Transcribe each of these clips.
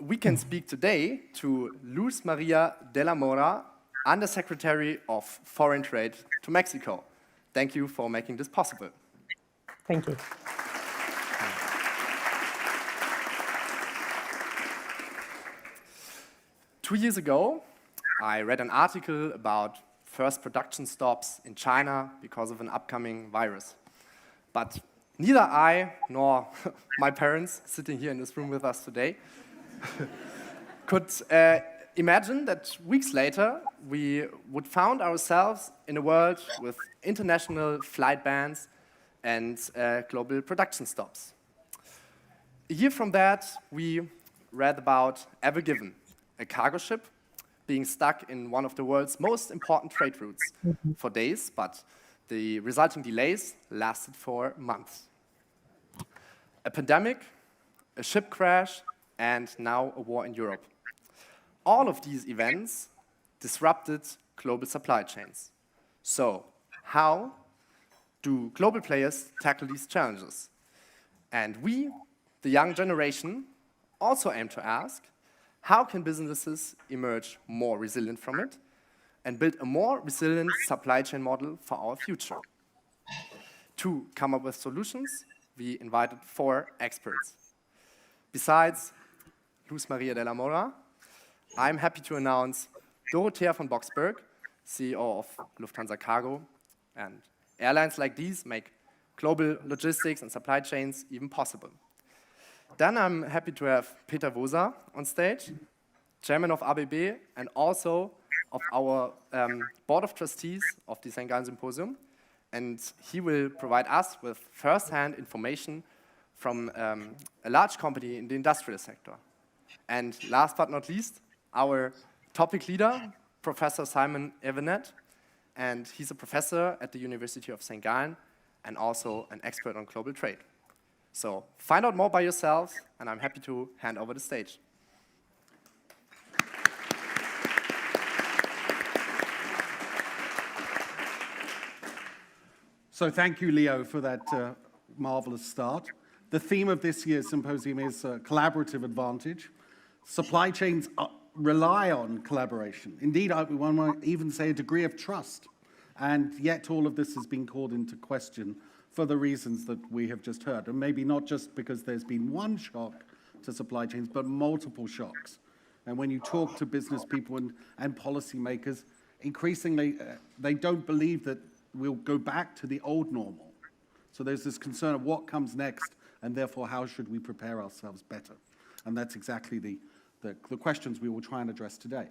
we can speak today to Luz Maria de la Mora, Undersecretary of Foreign Trade to Mexico. Thank you for making this possible. Thank you. 2 years ago, I read an article about first production stops in China because of an upcoming virus. But neither I nor my parents, sitting here in this room with us today, could imagine that weeks later we would find ourselves in a world with international flight bans and global production stops. A year from that, we read about Ever Given, a cargo ship being stuck in one of the world's most important trade routes for days, but the resulting delays lasted for months. A pandemic, a ship crash, and now a war in Europe. All of these events disrupted global supply chains. So, how do global players tackle these challenges? And we, the young generation, also aim to ask, how can businesses emerge more resilient from it and build a more resilient supply chain model for our future? To come up with solutions, we invited 4 experts. Besides Luz Maria de la Mora, I'm happy to announce Dorothea von Boxberg, CEO of Lufthansa Cargo, and airlines like these make global logistics and supply chains even possible. Then I'm happy to have Peter Woser on stage, chairman of ABB and also of our board of trustees of the St. Gallen Symposium. And he will provide us with first-hand information from a large company in the industrial sector. And last but not least, our topic leader, Professor Simon Evenet, and he's a professor at the University of St. Gallen and also an expert on global trade. So find out more by yourselves, and I'm happy to hand over the stage. So thank you, Leo, for that marvelous start. The theme of this year's symposium is collaborative advantage. Supply chains rely on collaboration. Indeed, one might even say a degree of trust. And yet all of this has been called into question for the reasons that we have just heard. And maybe not just because there's been one shock to supply chains, but multiple shocks. And when you talk to business people and policymakers, increasingly they don't believe that we'll go back to the old normal. So there's this concern of what comes next, and therefore how should we prepare ourselves better? And that's exactly the questions we will try and address today.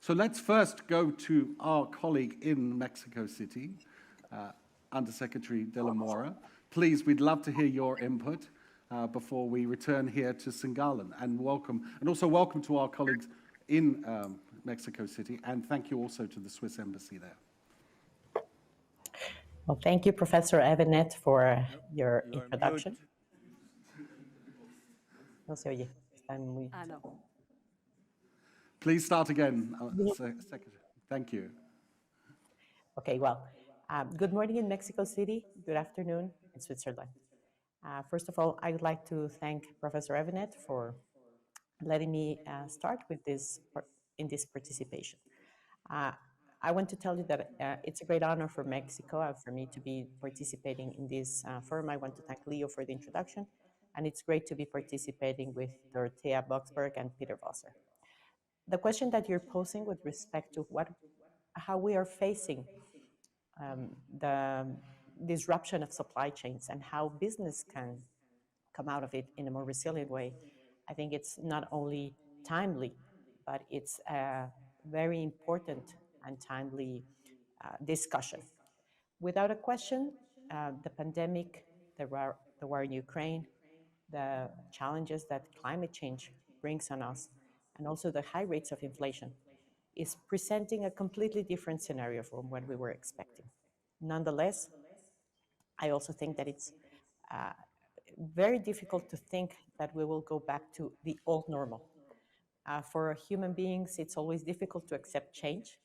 So let's first go to our colleague in Mexico City, Undersecretary de la Mora. Please, we'd love to hear your input before we return here to St. Gallen. And also welcome to our colleagues in Mexico City, and thank you also to the Swiss Embassy there. Well, thank you, Professor Evenet, for your introduction. No se oye. No. Please start again, Secretary. Thank you. Okay, well, good morning in Mexico City, good afternoon in Switzerland. First of all, I would like to thank Professor Evenet for letting me start with this participation. I want to tell you that it's a great honor for Mexico for me to be participating in this forum. I want to thank Leo for the introduction, and it's great to be participating with Dorothea Boxberg and Peter Woser. The question that you're posing with respect to how we are facing the disruption of supply chains and how business can come out of it in a more resilient way, I think it's not only timely, but it's a very important and timely discussion. Without a question, the pandemic, the war in Ukraine, the challenges that climate change brings on us, and also the high rates of inflation, is presenting a completely different scenario from what we were expecting. Nonetheless, I also think that it's very difficult to think that we will go back to the old normal. For human beings, it's always difficult to accept change.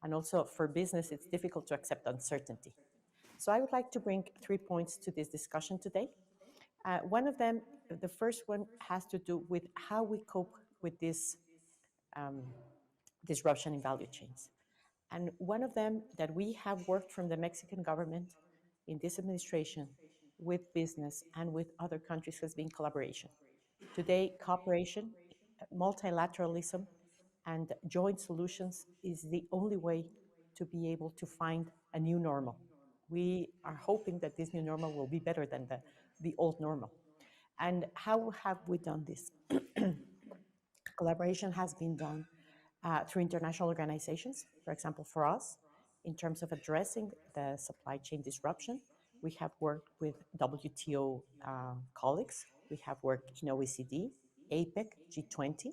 And also for business, it's difficult to accept uncertainty. So I would like to bring 3 points to this discussion today. One of them, the first one, has to do with how we cope with this um, disruption in value chains. And one of them that we have worked from the Mexican government in this administration with business and with other countries has been collaboration. Today, cooperation, multilateralism, and joint solutions is the only way to be able to find a new normal. We are hoping that this new normal will be better than the old normal. And how have we done this? Collaboration has been done through international organizations. For example, for us, in terms of addressing the supply chain disruption, we have worked with WTO colleagues. We have worked in OECD, APEC, G20,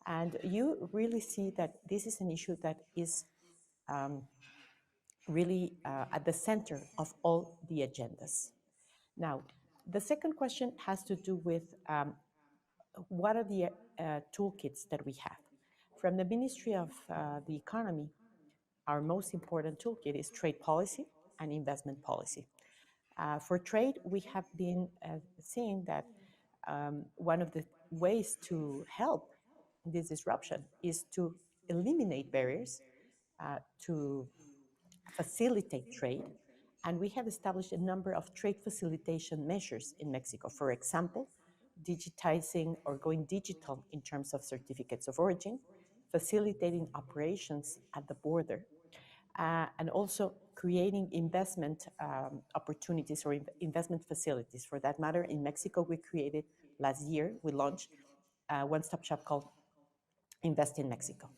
and you really see that this is an issue that is really at the center of all the agendas. Now, the second question has to do with what are the toolkits that we have. From the Ministry of the Economy, our most important toolkit is trade policy and investment policy. For trade, we have been seeing that one of the ways to help this disruption is to eliminate barriers, to facilitate trade, and we have established a number of trade facilitation measures in Mexico. For example, digitizing or going digital in terms of certificates of origin, facilitating operations at the border, and also creating investment opportunities or investment facilities. For that matter, in Mexico, we created last year, we launched a one-stop shop called Invest in Mexico.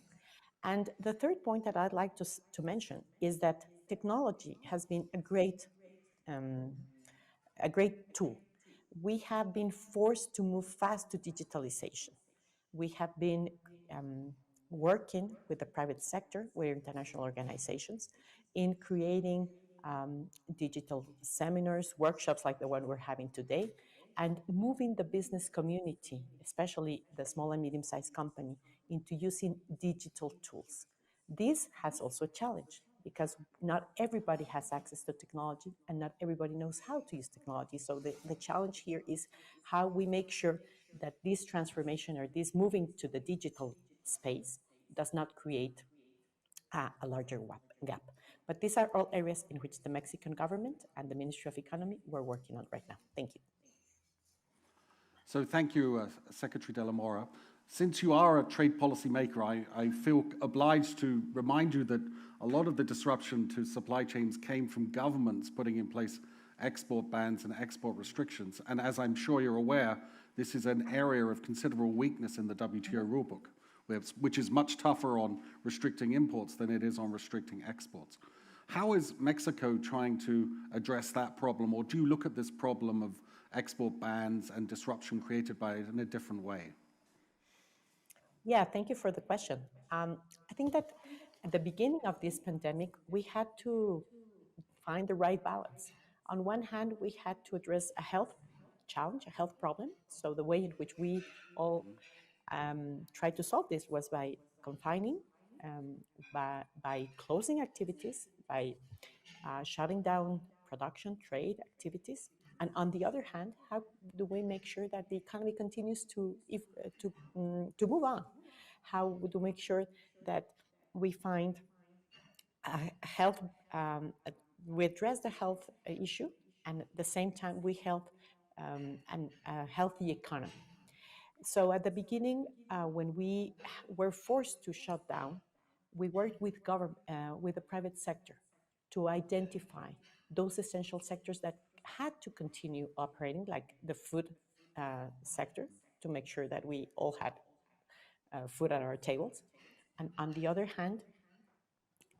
And the third point that I'd like to mention is that technology has been a great tool. We have been forced to move fast to digitalization. We have been working with the private sector, with international organizations, in creating digital seminars, workshops like the one we're having today, and moving the business community, especially the small and medium-sized company, into using digital tools. This has also a challenge because not everybody has access to technology and not everybody knows how to use technology. So the challenge here is how we make sure that this transformation or this moving to the digital space does not create a larger gap. But these are all areas in which the Mexican government and the Ministry of Economy were working on right now. Thank you. So thank you, Secretary de la Mora. Since you are a trade policy maker, I feel obliged to remind you that a lot of the disruption to supply chains came from governments putting in place export bans and export restrictions. And as I'm sure you're aware, this is an area of considerable weakness in the WTO rulebook, which is much tougher on restricting imports than it is on restricting exports. How is Mexico trying to address that problem, or do you look at this problem of export bans and disruption created by it in a different way? Yeah, thank you for the question. I think that at the beginning of this pandemic, we had to find the right balance. On one hand, we had to address a health challenge, a health problem. So the way in which we all tried to solve this was by confining, by closing activities, by shutting down production, trade activities. And on the other hand, how do we make sure that the economy continues to move on? How do we make sure that we find health, we address the health issue, and at the same time we help a healthy economy? So at the beginning, when we were forced to shut down, we worked with the private sector to identify those essential sectors that had to continue operating, like the food sector, to make sure that we all had food at our tables. And on the other hand,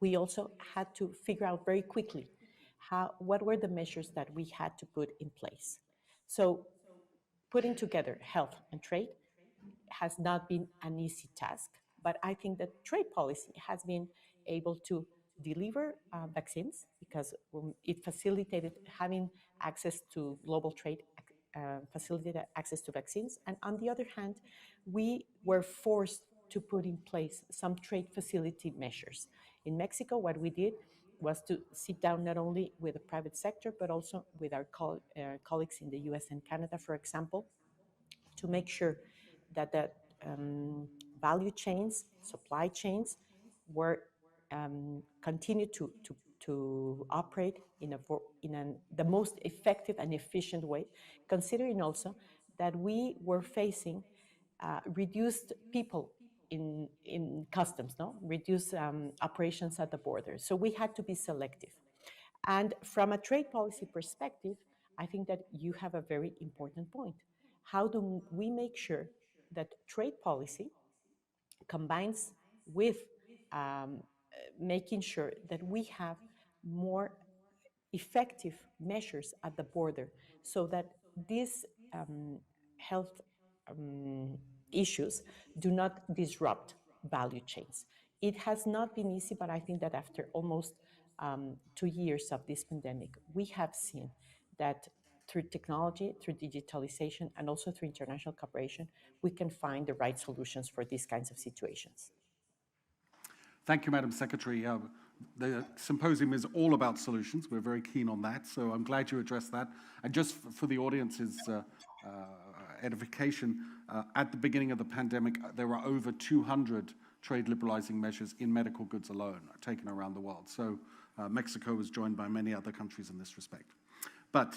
we also had to figure out very quickly what were the measures that we had to put in place. So putting together health and trade has not been an easy task, but I think that trade policy has been able to deliver vaccines because it facilitated having access to global trade, facilitated access to vaccines. And on the other hand, we were forced to put in place some trade facility measures. In Mexico, what we did was to sit down not only with the private sector, but also with our colleagues in the US and Canada, for example, to make sure that the value chains, supply chains, were continue to operate the most effective and efficient way, considering also that we were facing reduced people in customs, no? Reduced operations at the border. So we had to be selective. And from a trade policy perspective, I think that you have a very important point. How do we make sure that trade policy combines with making sure that we have more effective measures at the border so that these health issues do not disrupt value chains? It has not been easy, but I think that after almost 2 years of this pandemic, we have seen that through technology, through digitalization, and also through international cooperation, we can find the right solutions for these kinds of situations. Thank you, Madam Secretary. The symposium is all about solutions. We're very keen on that, so I'm glad you addressed that. And just for the audience's edification, at the beginning of the pandemic, there were over 200 trade liberalizing measures in medical goods alone taken around the world. So Mexico was joined by many other countries in this respect. But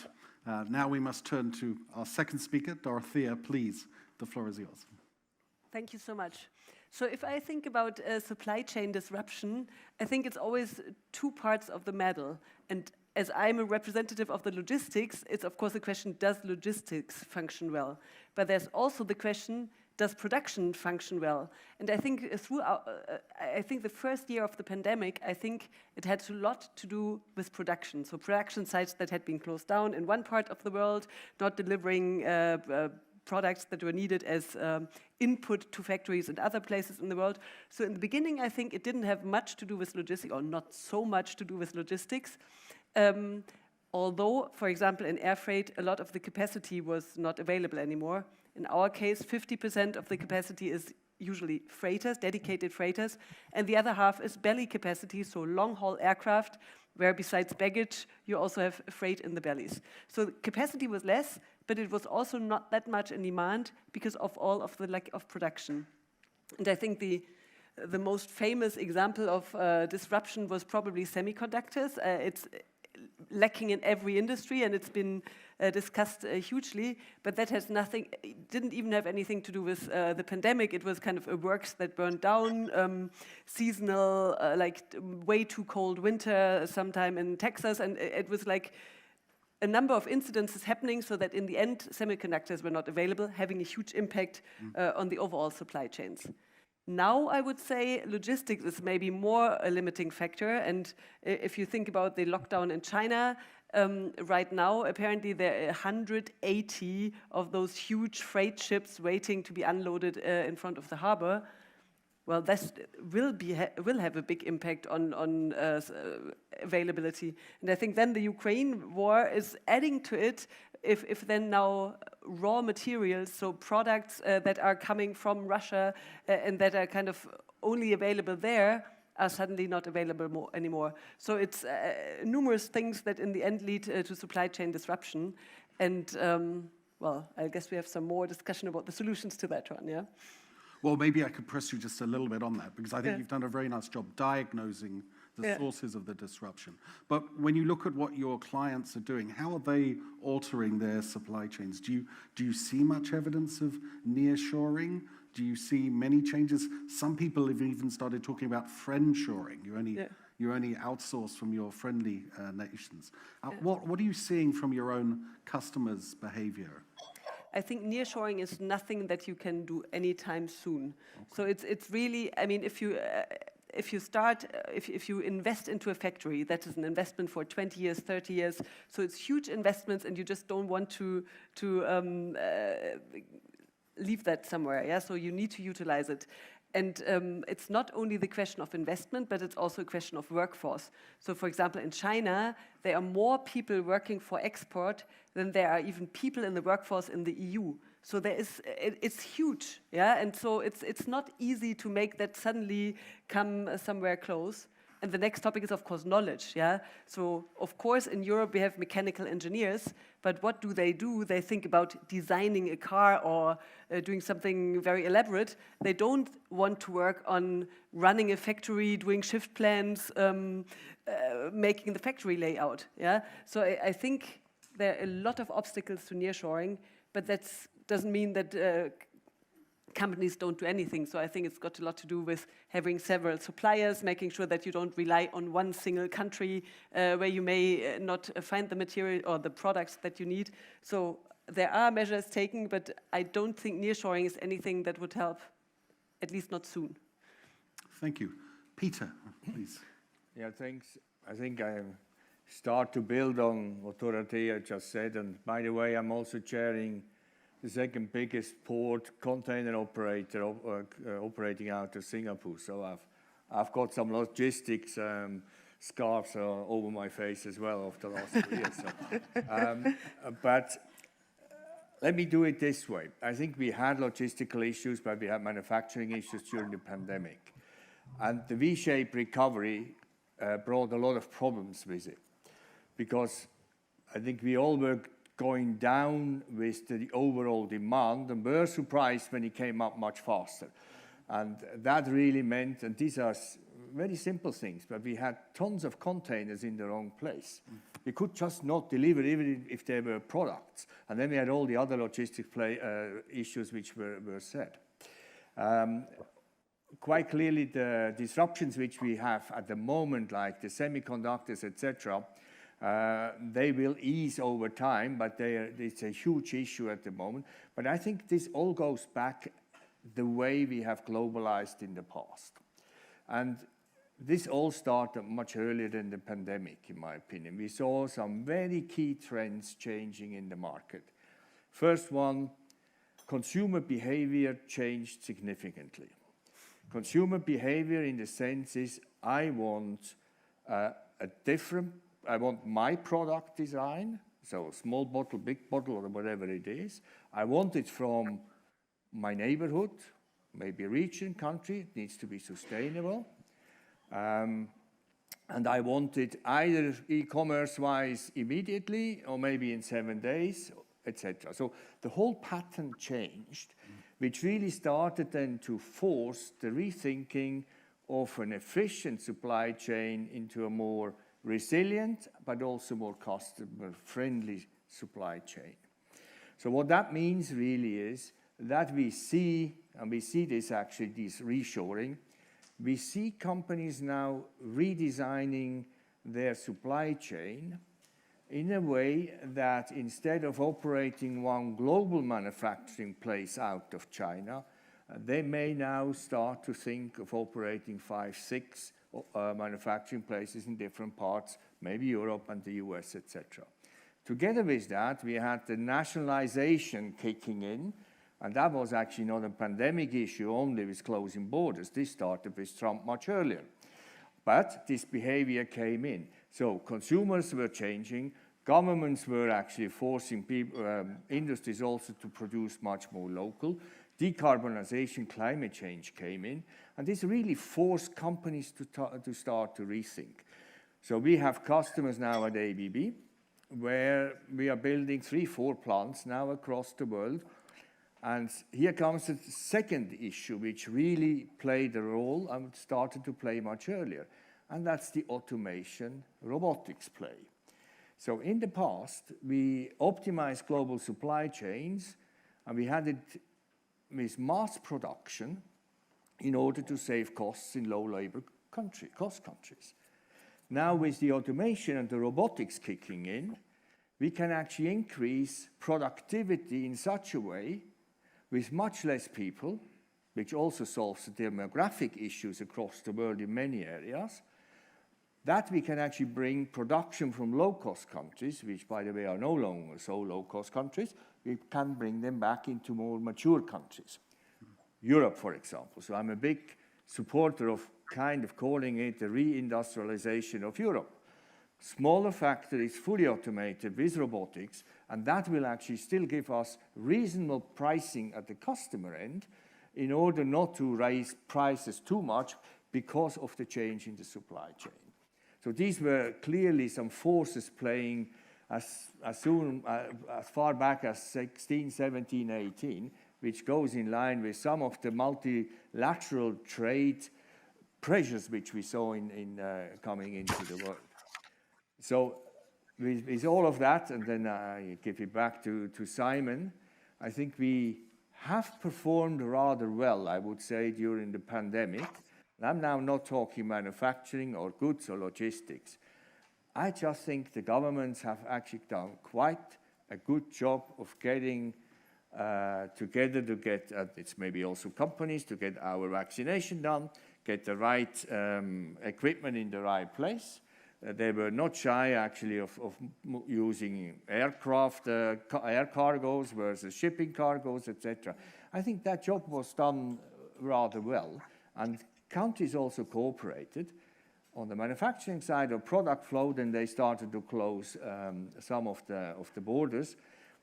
now we must turn to our second speaker. Dorothea, please, the floor is yours. Thank you so much. So if I think about supply chain disruption, I think it's always two parts of the medal. And as I'm a representative of the logistics, it's of course the question, does logistics function well? But there's also the question, does production function well? And I think I think the first year of the pandemic, I think it had a lot to do with production. So production sites that had been closed down in one part of the world, not delivering products that were needed as input to factories and other places in the world. So in the beginning, I think it didn't have much to do with logistics, or not so much to do with logistics. Although, for example, in air freight, a lot of the capacity was not available anymore. In our case, 50% of the capacity is usually freighters, dedicated freighters, and the other half is belly capacity, so long-haul aircraft, where besides baggage, you also have freight in the bellies. So the capacity was less, but it was also not that much in demand because of all of the lack of production. And I think the most famous example of disruption was probably semiconductors. It's lacking in every industry, and it's been discussed hugely, but that has nothing, didn't even have anything to do with the pandemic. It was kind of a works that burned down, seasonal, like way too cold winter sometime in Texas, and it was like a number of incidences happening so that in the end semiconductors were not available, having a huge impact on the overall supply chains. Now, I would say logistics is maybe more a limiting factor. And if you think about the lockdown in China, right now, apparently there are 180 of those huge freight ships waiting to be unloaded in front of the harbor. Well, that will have a big impact on availability. And I think then the Ukraine war is adding to it. If then now raw materials, so products that are coming from Russia and that are kind of only available there, are suddenly not available anymore. So it's numerous things that in the end lead to supply chain disruption. And well, I guess we have some more discussion about the solutions to that one, yeah? Well, maybe I could press you just a little bit on that, because I think you've done a very nice job diagnosing the sources of the disruption. But when you look at what your clients are doing, how are they altering their supply chains? Do you see much evidence of nearshoring? Do you see many changes? Some people have even started talking about friendshoring. You only outsource from your friendly nations. What are you seeing from your own customers' behavior? I think nearshoring is nothing that you can do anytime soon. Okay. So it's really, I mean, if you invest into a factory, that is an investment for 20 years, 30 years. So it's huge investments, and you just don't want to leave that somewhere. Yeah, so you need to utilize it. And it's not only the question of investment, but it's also a question of workforce. So for example, in China, there are more people working for export than there are even people in the workforce in the EU. So it's huge, yeah? And so it's not easy to make that suddenly come somewhere close. And the next topic is, of course, knowledge, yeah? So, of course, in Europe, we have mechanical engineers, but what do? They think about designing a car or doing something very elaborate. They don't want to work on running a factory, doing shift plans, making the factory layout, yeah? So I think there are a lot of obstacles to nearshoring, but that doesn't mean that companies don't do anything. So I think it's got a lot to do with having several suppliers, making sure that you don't rely on one single country where you may not find the material or the products that you need. So there are measures taken, but I don't think nearshoring is anything that would help, at least not soon. Thank you. Peter, please. Yeah, thanks. I think I start to build on what Dorothea just said. And by the way, I'm also chairing the second biggest port container operator operating out of Singapore. So I've got some logistics scarves over my face as well over the last 2 years. So, but let me do it this way. I think we had logistical issues, but we had manufacturing issues during the pandemic. And the V-shaped recovery brought a lot of problems with it, because I think we all were going down with the overall demand and were surprised when it came up much faster. And that really meant, and these are very simple things, but we had tons of containers in the wrong place. We could just not deliver even if they were products. And then we had all the other logistic issues which were said. Quite clearly, the disruptions which we have at the moment, like the semiconductors, etc., they will ease over time, but it's a huge issue at the moment. But I think this all goes back the way we have globalized in the past. And this all started much earlier than the pandemic, in my opinion. We saw some very key trends changing in the market. First one, consumer behavior changed significantly. Consumer behavior in the sense is, I want I want my product design, so small bottle, big bottle, or whatever it is. I want it from my neighborhood, maybe region, country. It needs to be sustainable. And I want it either e-commerce-wise immediately, or maybe in 7 days, etc. So the whole pattern changed, which really started then to force the rethinking of an efficient supply chain into a more resilient, but also more customer-friendly supply chain. So what that means really is that we see, and we see this actually, this reshoring, we see companies now redesigning their supply chain in a way that instead of operating one global manufacturing place out of China, they may now start to think of operating 5, 6 manufacturing places in different parts, maybe Europe and the US, etc. Together with that, we had the nationalization kicking in, and that was actually not a pandemic issue only with closing borders. This started with Trump much earlier. But this behavior came in. So consumers were changing, governments were actually forcing industries also to produce much more local. Decarbonization, climate change came in, and this really forced companies to start to rethink. So we have customers now at ABB, where we are building 3, 4 plants now across the world. And here comes the second issue, which really played a role and started to play much earlier, and that's the automation robotics play. So in the past, we optimized global supply chains, and we had it with mass production in order to save costs in low labor cost countries. Now with the automation and the robotics kicking in, we can actually increase productivity in such a way with much less people, which also solves the demographic issues across the world in many areas, that we can actually bring production from low-cost countries, which, by the way, are no longer so low-cost countries, we can bring them back into more mature countries. Europe, for example. So I'm a big supporter of kind of calling it the reindustrialization of Europe. Smaller factories, fully automated with robotics, and that will actually still give us reasonable pricing at the customer end in order not to raise prices too much, because of the change in the supply chain. So these were clearly some forces playing as far back as 16, 17, 18, which goes in line with some of the multilateral trade pressures which we saw in coming into the world. So with all of that, and then I give it back to Simon, I think we have performed rather well, I would say, during the pandemic. And I'm now not talking manufacturing or goods or logistics. I just think the governments have actually done quite a good job of getting together to get, it's maybe also companies, to get our vaccination done, get the right equipment in the right place. They were not shy, actually, of using aircraft, air cargoes versus shipping cargoes, etc. I think that job was done rather well, and countries also cooperated. On the manufacturing side of product flow, then they started to close some of the borders.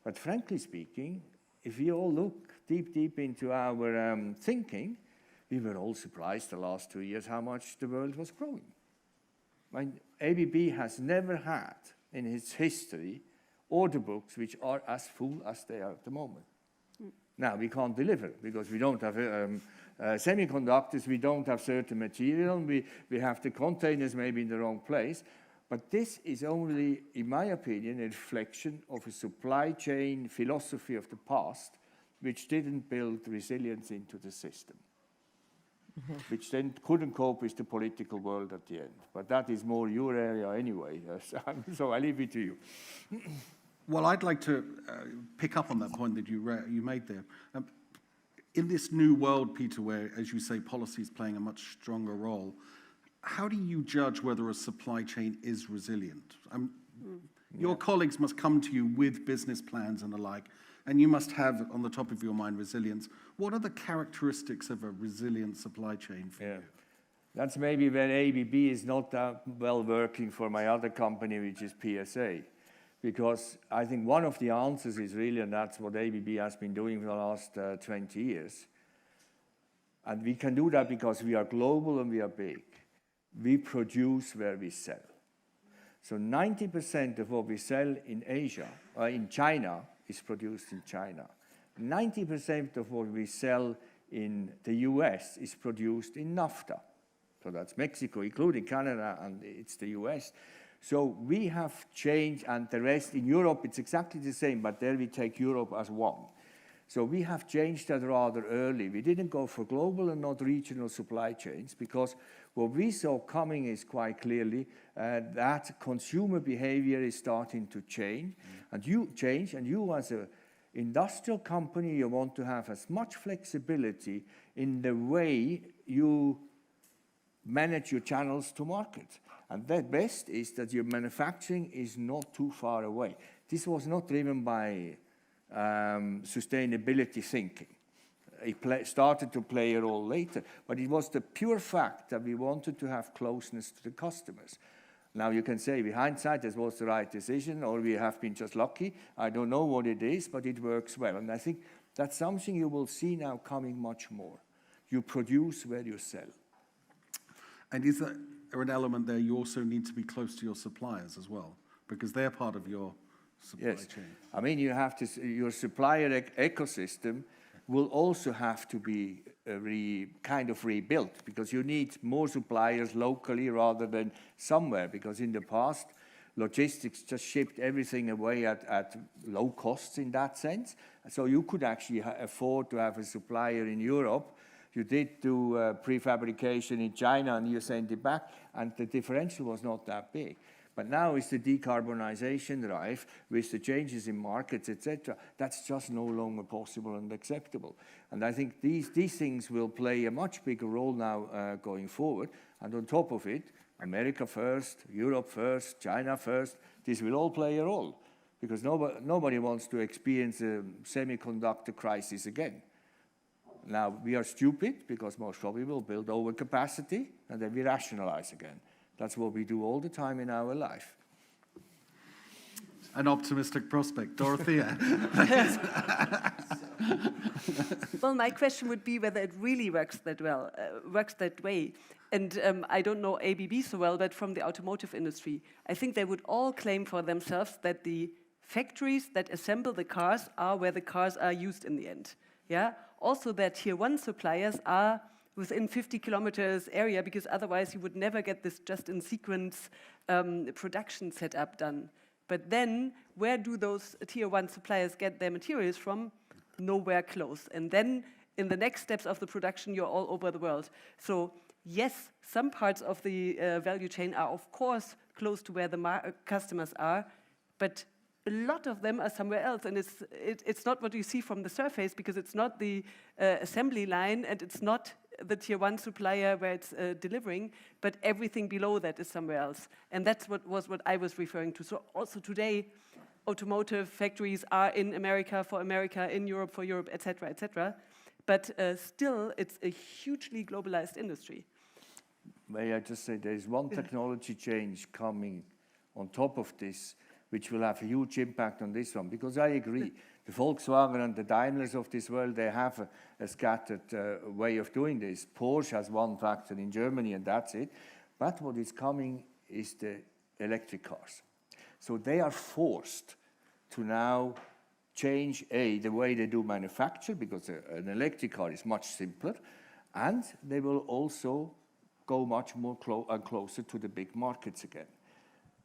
But frankly speaking, if we all look deep into our thinking, we were all surprised the last 2 years how much the world was growing. I mean, ABB has never had in its history order books which are as full as they are at the moment. Now, we can't deliver because we don't have semiconductors, we don't have certain material, we have the containers maybe in the wrong place. But this is only, in my opinion, a reflection of a supply chain philosophy of the past which didn't build resilience into the system. Which then couldn't cope with the political world at the end. But that is more your area anyway, so I leave it to you. Well, I'd like to pick up on that point that you made there. In this new world, Peter, where, as you say, policy is playing a much stronger role, how do you judge whether a supply chain is resilient? Your colleagues must come to you with business plans and the like, and you must have on the top of your mind resilience. What are the characteristics of a resilient supply chain for you? That's maybe when ABB is not that well working for my other company, which is PSA. Because I think one of the answers is really, and that's what ABB has been doing for the last 20 years. And we can do that because we are global and we are big. We produce where we sell. So 90% of what we sell in Asia, or in China, is produced in China. 90% of what we sell in the US is produced in NAFTA. So that's Mexico, including Canada, and it's the US. So we have changed, and the rest in Europe, it's exactly the same, but there we take Europe as one. So we have changed that rather early. We didn't go for global and not regional supply chains, because what we saw coming is quite clearly that consumer behavior is starting to change. And you as an industrial company, you want to have as much flexibility in the way you manage your channels to market. And the best is that your manufacturing is not too far away. This was not driven by sustainability thinking. It started to play a role later, but it was the pure fact that we wanted to have closeness to the customers. Now you can say, with hindsight, this was the right decision, or we have been just lucky. I don't know what it is, but it works well. And I think that's something you will see now coming much more. You produce where you sell. And is there an element there you also need to be close to your suppliers as well? Because they're part of your supply chain. I mean, you have to, your supplier ecosystem will also have to be kind of rebuilt, because you need more suppliers locally rather than somewhere, because in the past, logistics just shipped everything away at low costs in that sense. So you could actually afford to have a supplier in Europe. You did do prefabrication in China and you sent it back, and the differential was not that big. But now with the decarbonization drive, with the changes in markets, etc., that's just no longer possible and acceptable. And I think these things will play a much bigger role now going forward. And on top of it, America first, Europe first, China first, this will all play a role. Because nobody wants to experience a semiconductor crisis again. Now, we are stupid because most probably will build overcapacity and then we rationalize again. That's what we do all the time in our life. an optimistic prospect. Dorothea. Well, my question would be whether it really works that well, works that way. And I don't know ABB so well, but from the automotive industry, I think they would all claim for themselves that the factories that assemble the cars are where the cars are used in the end. Yeah. Also, that tier one suppliers are within 50 kilometers area, because otherwise you would never get this just-in-sequence production setup done. But then, where do those tier one suppliers get their materials from? Nowhere close. And then, in the next steps of the production, you're all over the world. So, yes, some parts of the value chain are, of course, close to where the customers are, but a lot of them are somewhere else, and it's not what you see from the surface, because it's not the assembly line, and it's not the tier one supplier where it's delivering, but everything below that is somewhere else. And that's what I was referring to. So also today, automotive factories are in America for America, in Europe for Europe, etc., etc. But still, it's a hugely globalized industry. May I just say there's one technology change coming on top of this, which will have a huge impact on this one, because I agree, the Volkswagen and the Daimlers of this world, they have a scattered way of doing this. Porsche has one factory in Germany, and that's it. But what is coming is the electric cars. So they are forced to now change, the way they do manufacture, because an electric car is much simpler, and they will also go much more closer to the big markets again,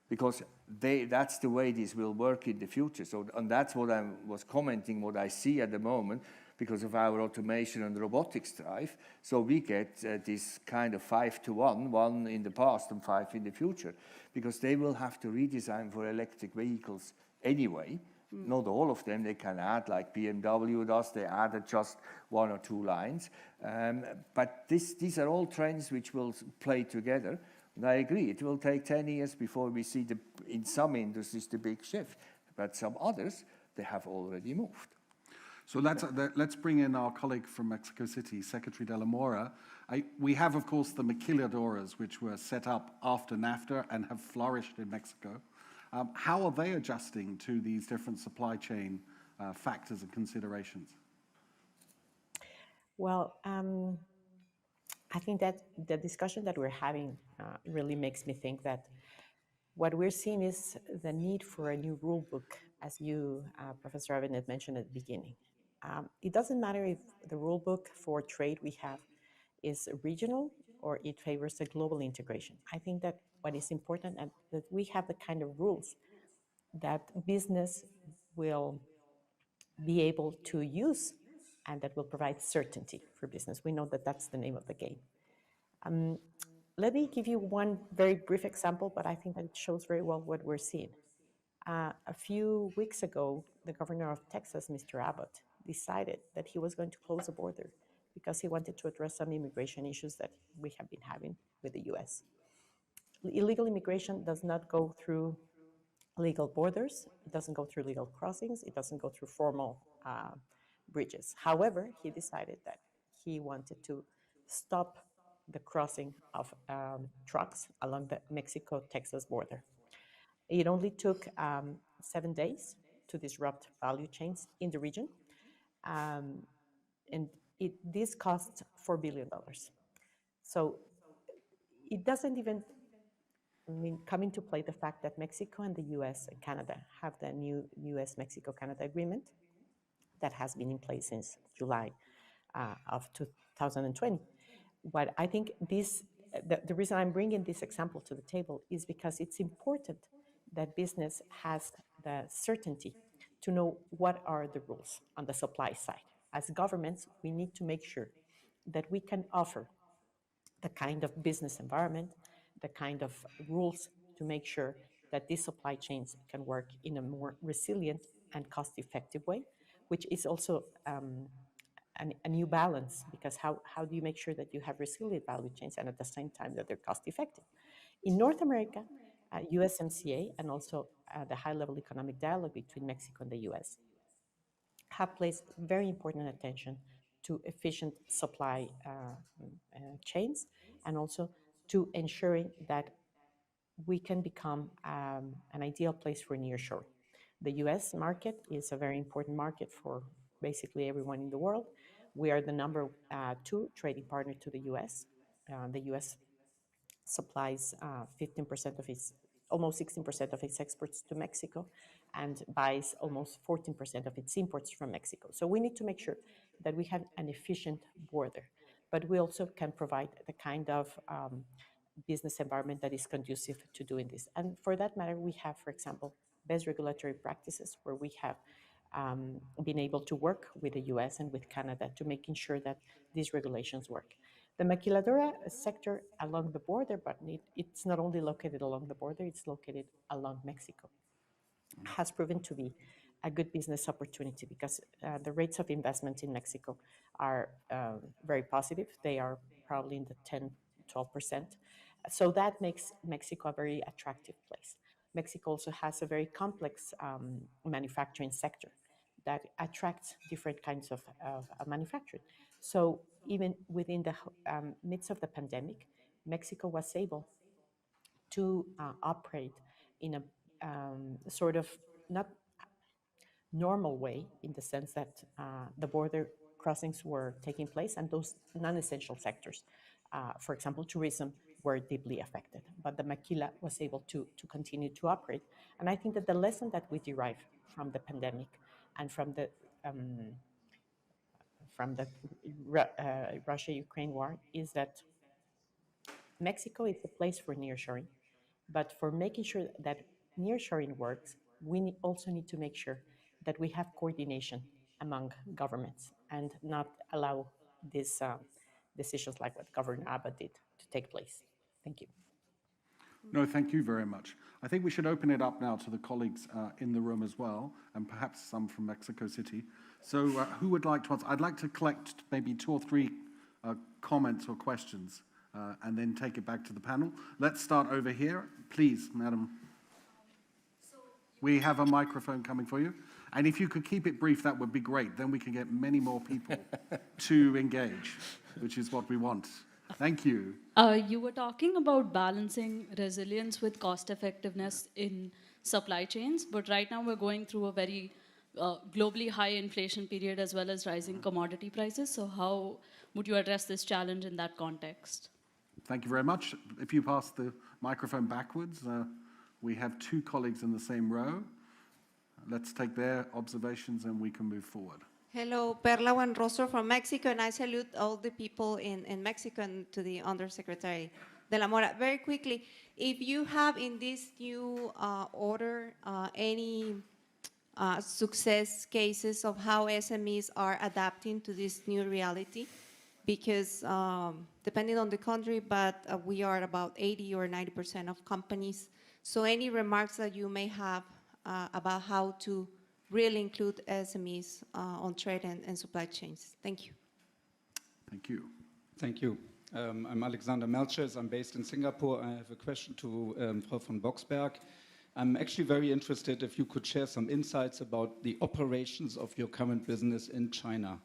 because that's the way this will work in the future. So, and that's what I was commenting, what I see at the moment, because of our automation and robotics drive. So we get this kind of 5-to-1, 1 in the past and 5 in the future, because they will have to redesign for electric vehicles anyway. Not all of them, they can add, like BMW does, they added just 1 or 2 lines. But these are all trends which will play together. And I agree, it will take 10 years before we see, in some industries, the big shift. But some others, they have already moved. So let's bring in our colleague from Mexico City, Secretary de la Mora. We have, of course, the maquiladoras, which were set up after NAFTA and have flourished in Mexico. How are they adjusting to these different supply chain factors and considerations? Well, I think that the discussion that we're having really makes me think that what we're seeing is the need for a new rule book, as you, Professor Avinet, mentioned at the beginning. It doesn't matter if the rule book for trade we have is regional or it favors a global integration. I think that what is important is that we have the kind of rules that business will be able to use and that will provide certainty for business. We know that that's the name of the game. Let me give you one very brief example, but I think that it shows very well what we're seeing. A few weeks ago, the governor of Texas, Mr. Abbott, decided that he was going to close the border because he wanted to address some immigration issues that we have been having with the US. Illegal immigration does not go through legal borders, it doesn't go through legal crossings, it doesn't go through formal bridges. However, he decided that he wanted to stop the crossing of trucks along the Mexico-Texas border. It only took 7 days to disrupt value chains in the region, and this cost $4 billion. So it doesn't even come into play the fact that Mexico and the US and Canada have the new US-Mexico-Canada agreement that has been in place since July of 2020. What I think the reason I'm bringing this example to the table is because it's important that business has the certainty to know what are the rules on the supply side. As governments, we need to make sure that we can offer the kind of business environment, the kind of rules to make sure that these supply chains can work in a more resilient and cost-effective way, which is also a new balance, because how do you make sure that you have resilient value chains and at the same time that they're cost-effective? In North America, USMCA and also the high-level economic dialogue between Mexico and the US have placed very important attention to efficient supply chains and also to ensuring that we can become an ideal place for nearshoring. The US market is a very important market for basically everyone in the world. We are the number 2 trading partner to the US. The US supplies 15% of its, almost 16% of its exports to Mexico, and buys almost 14% of its imports from Mexico. So we need to make sure that we have an efficient border, but we also can provide the kind of business environment that is conducive to doing this. And for that matter, we have, for example, best regulatory practices where we have been able to work with the US and with Canada to making sure that these regulations work. The maquiladora sector along the border, but it's not only located along the border, it's located along Mexico, has proven to be a good business opportunity because the rates of investment in Mexico are very positive. They are probably in the 10, 12%. So that makes Mexico a very attractive place. Mexico also has a very complex manufacturing sector that attracts different kinds of manufacturing. So even within the midst of the pandemic, Mexico was able to operate in a sort of not normal way, in the sense that the border crossings were taking place and those non-essential sectors, for example, tourism, were deeply affected. But the maquila was able to continue to operate. And I think that the lesson that we derive from the pandemic and from the Russia-Ukraine war is that Mexico is a place for nearshoring, but for making sure that nearshoring works, we also need to make sure that we have coordination among governments and not allow these decisions like what Governor Abbott did to take place. Thank you. No, thank you very much. I think we should open it up now to the colleagues in the room as well, and perhaps some from Mexico City. So who would like to answer? I'd like to collect maybe 2 or 3 comments or questions and then take it back to the panel. Let's start over here. Please, madam. We have a microphone coming for you. And if you could keep it brief, that would be great. Then we can get many more people to engage, which is what we want. Thank you. You were talking about balancing resilience with cost effectiveness in supply chains, but right now we're going through a very globally high inflation period as well as rising commodity prices. So how would you address this challenge in that context? Thank you very much. If you pass the microphone backwards, we have 2 colleagues in the same row. Let's take their observations and we can move forward. Hello, Perla Buenrostro from Mexico, and I salute all the people in Mexico and to the Undersecretary de la Mora. Very quickly, if you have in this new order any success cases of how SMEs are adapting to this new reality, because depending on the country, but we are about 80 or 90% of companies. So any remarks that you may have about how to really include SMEs on trade and supply chains. Thank you. Thank you. Thank you. I'm Alexander Melches. I'm based in Singapore. I have a question to Frau von Boxberg. I'm actually very interested if you could share some insights about the operations of your current business in China.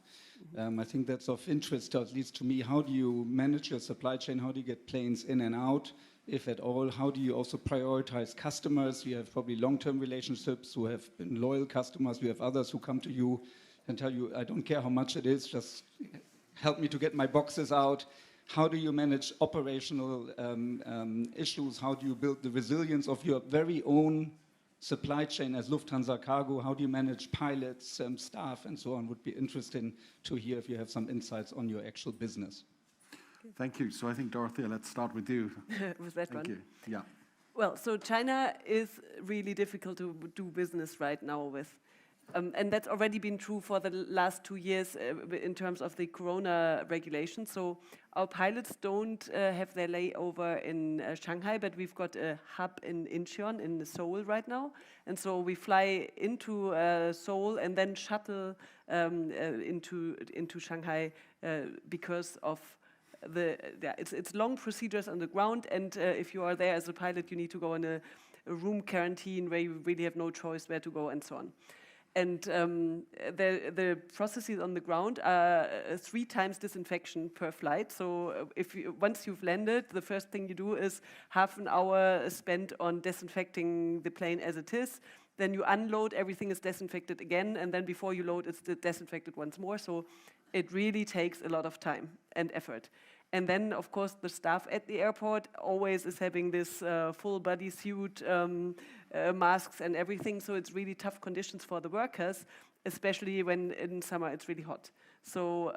I think that's of interest, at least to me. How do you manage your supply chain? How do you get planes in and out, if at all? How do you also prioritize customers? You have probably long-term relationships who have been loyal customers. You have others who come to you and tell you, I don't care how much it is, just help me to get my boxes out. How do you manage operational issues? How do you build the resilience of your very own supply chain as Lufthansa Cargo? How do you manage pilots, staff, and so on? Would be interesting to hear if you have some insights on your actual business. Thank you. So I think, Dorothea, let's start with you. With that Thank one. you. Yeah. Well, so China is really difficult to do business right now with. And that's already been true for the last 2 years in terms of the corona regulations. So our pilots don't have their layover in Shanghai, but we've got a hub in Incheon in Seoul right now. And so we fly into Seoul and then shuttle into Shanghai because of it's long procedures on the ground. And if you are there as a pilot, you need to go in a room quarantine where you really have no choice where to go and so on. And the processes on the ground are 3 times disinfection per flight. So once you've landed, the first thing you do is half an hour spent on disinfecting the plane as it is. then you unload, everything is disinfected again, and then before you load, it's disinfected once more. So it really takes a lot of time and effort. And then, of course, the staff at the airport always is having this full body suit, masks and everything. So it's really tough conditions for the workers, especially when in summer it's really hot. So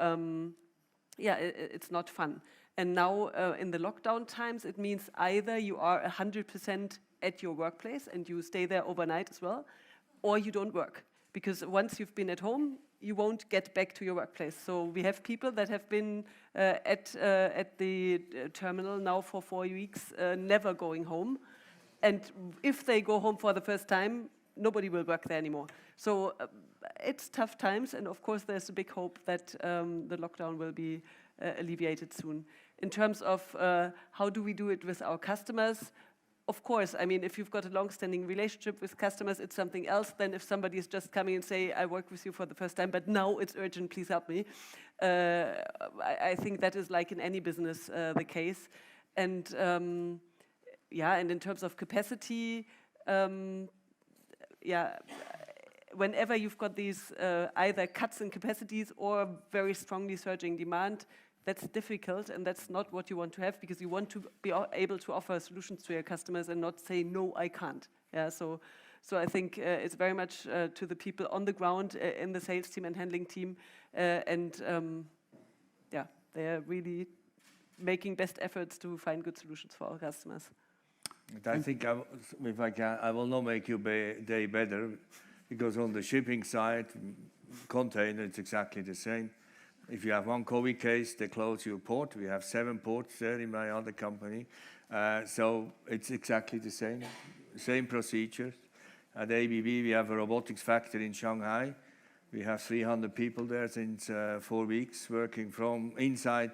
yeah, it's not fun. And now in the lockdown times, it means either you are 100% at your workplace and you stay there overnight as well, or you don't work. Because once you've been at home, you won't get back to your workplace. So we have people that have been at the terminal now for 4 weeks, never going home. And if they go home for the first time, nobody will work there anymore. So it's tough times, and of course there's a big hope that the lockdown will be alleviated soon. In terms of how do we do it with our customers, of course, I mean, if you've got a long-standing relationship with customers, it's something else than if somebody is just coming and say, I work with you for the first time, but now it's urgent, please help me. I think that is like in any business the case. And yeah, and in terms of capacity, yeah, whenever you've got these either cuts in capacities or very strongly surging demand, that's difficult, and that's not what you want to have, because you want to be able to offer solutions to your customers and not say, no, I can't. Yeah, so I think it's very much to the people on the ground in the sales team and handling team, and yeah, they're really making best efforts to find good solutions for our customers. I think, if I can, I will not make your day better, because on the shipping side, container, it's exactly the same. If you have one COVID case, they close your port. We have 7 ports there in my other company. So it's exactly the same procedures. At ABB, we have a robotics factory in Shanghai. We have 300 people there since 4 weeks, working from inside,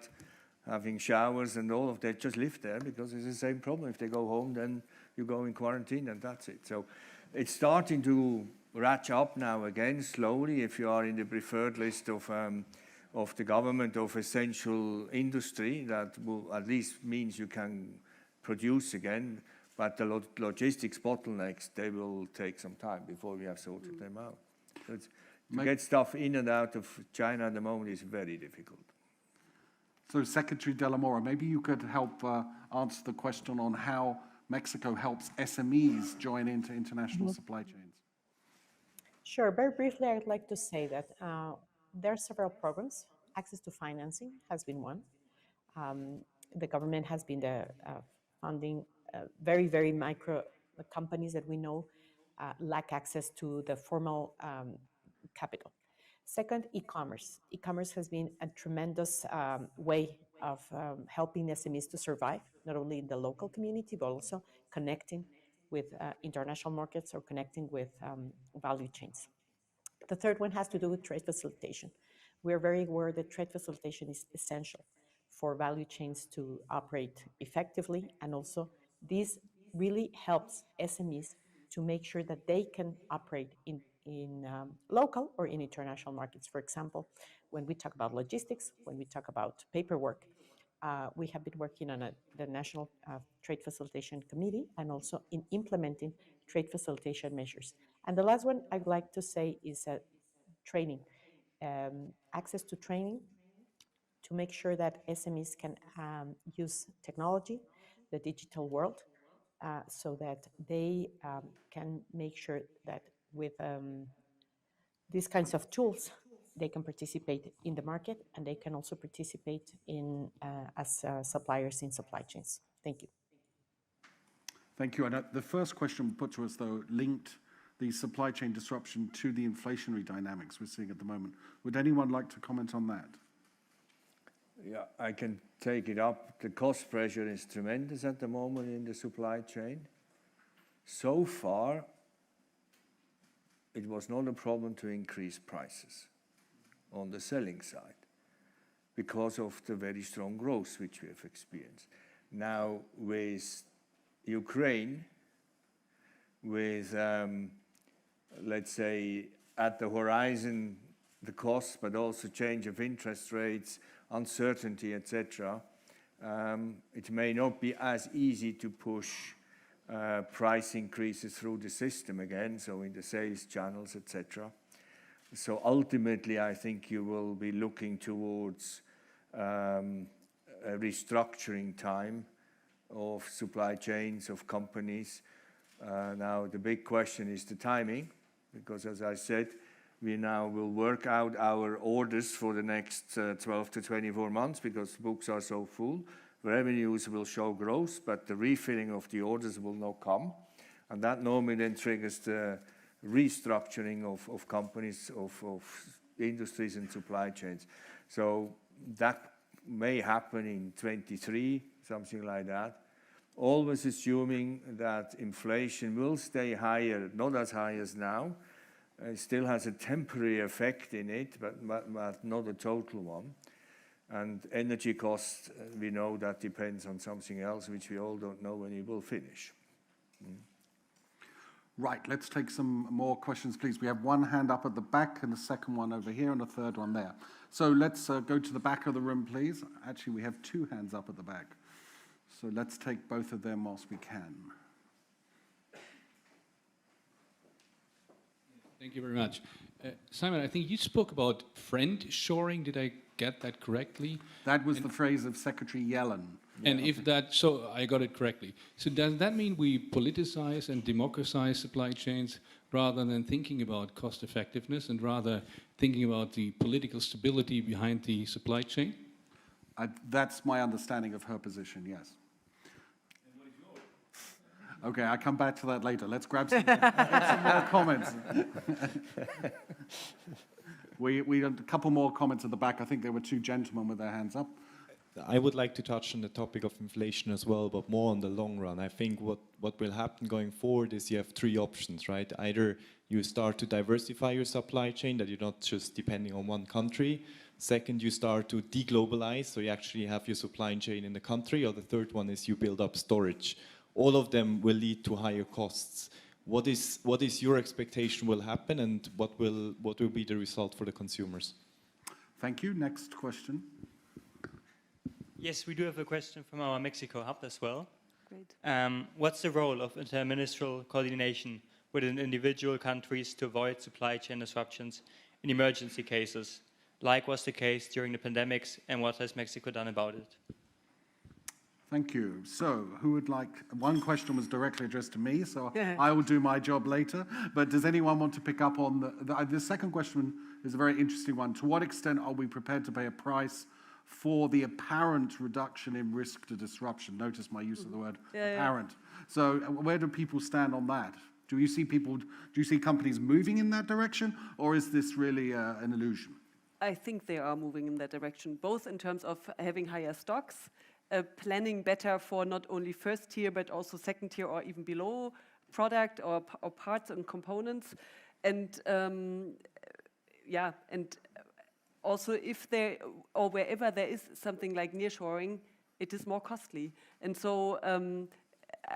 having showers and all of that. Just live there, because it's the same problem. If they go home, then you go in quarantine, and that's it. So it's starting to ratchet up now again, slowly, if you are in the preferred list of the government of essential industry. That will at least means you can produce again, but the logistics bottlenecks, they will take some time before we have sorted them out. So to get stuff in and out of China at the moment is very difficult. So Secretary De La Mora, maybe you could help answer the question on how Mexico helps SMEs join into international supply chains. Sure. Very briefly, I would like to say that there are several programs. Access to financing has been one. The government has been funding very, very micro companies that we know lack access to the formal capital. Second, e-commerce. E-commerce has been a tremendous way of helping SMEs to survive, not only in the local community, but also connecting with international markets or connecting with value chains. The third one has to do with trade facilitation. We're very aware that trade facilitation is essential for value chains to operate effectively, and also this really helps SMEs to make sure that they can operate in local or in international markets. For example, when we talk about logistics, when we talk about paperwork, we have been working on the National Trade Facilitation Committee, and also in implementing trade facilitation measures. And the last one I'd like to say is training, access to training to make sure that SMEs can use technology, the digital world, so that they can make sure that with these kinds of tools, they can participate in the market, and they can also participate in as suppliers in supply chains. Thank you. Thank you. And the first question put to us, though, linked the supply chain disruption to the inflationary dynamics we're seeing at the moment. Would anyone like to comment on that? Yeah, I can take it up. The cost pressure is tremendous at the moment in the supply chain. So far, it was not a problem to increase prices on the selling side because of the very strong growth which we have experienced. Now, with Ukraine, with, let's say, at the horizon, the costs, but also change of interest rates, uncertainty, etc., it may not be as easy to push price increases through the system again, so in the sales channels, etc. So ultimately, I think you will be looking towards a restructuring time of supply chains, of companies. Now, the big question is the timing, because as I said, we now will work out our orders for the next 12 to 24 months because books are so full. Revenues will show growth, but the refilling of the orders will not come. And that normally then triggers the restructuring of companies, of industries and supply chains. So that may happen in 23, something like that. Always assuming that inflation will stay higher, not as high as now. It still has a temporary effect in it, but not a total one. And energy costs, we know that depends on something else, which we all don't know when it will finish. Right, let's take some more questions, please. We have one hand up at the back and a second one over here and a third one there. So let's go to the back of the room, please. Actually, we have two hands up at the back. So let's take both of them whilst we can. Thank you very much. Simon, I think you spoke about friend shoring. Did I get that correctly? That was the phrase of Secretary Yellen. And if that, so I got it correctly. So does that mean we politicize and democratize supply chains rather than thinking about cost effectiveness and rather thinking about the political stability behind the supply chain? That's my understanding of her position, yes. Okay, I'll come back to that later. Let's grab some more comments. We had a couple more comments at the back. I think there were two gentlemen with their hands up. I would like to touch on the topic of inflation as well, but more on the long run. I think what will happen going forward is you have three options, right? Either you start to diversify your supply chain, that you're not just depending on one country. Second, you start to deglobalize, so you actually have your supply chain in the country. Or the third one is you build up storage. All of them will lead to higher costs. What is your expectation will happen, and what will be the result for the consumers? Thank you. Next question. Yes, we do have a question from our Mexico hub as well. Great. What's the role of interministerial coordination within individual countries to avoid supply chain disruptions in emergency cases, like was the case during the pandemics, and what has Mexico done about it? Thank you. So, who would like, one question was directly addressed to me, so Yeah. I will do my job later. But does anyone want to pick up on the second question is a very interesting one. To what extent are we prepared to pay a price for the apparent reduction in risk to disruption? Notice my use of the word apparent. So where do people stand on that? Do you see companies moving in that direction, or is this really an illusion? I think they are moving in that direction, both in terms of having higher stocks, planning better for not only first tier, but also second tier or even below product or parts and components. And and also if there, or wherever there is something like nearshoring, it is more costly. And so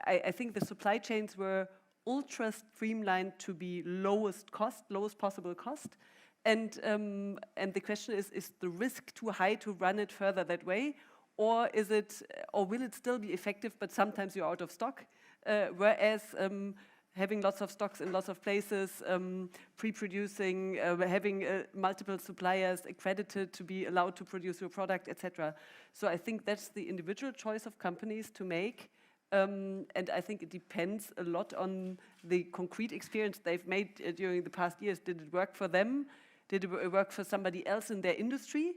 I think the supply chains were ultra streamlined to be lowest possible cost. And the question is the risk too high to run it further that way? Or will it still be effective, but sometimes you're out of stock? Whereas having lots of stocks in lots of places, pre-producing, having multiple suppliers accredited to be allowed to produce your product, etc. So I think that's the individual choice of companies to make. And I think it depends a lot on the concrete experience they've made during the past years. Did it work for them? Did it work for somebody else in their industry?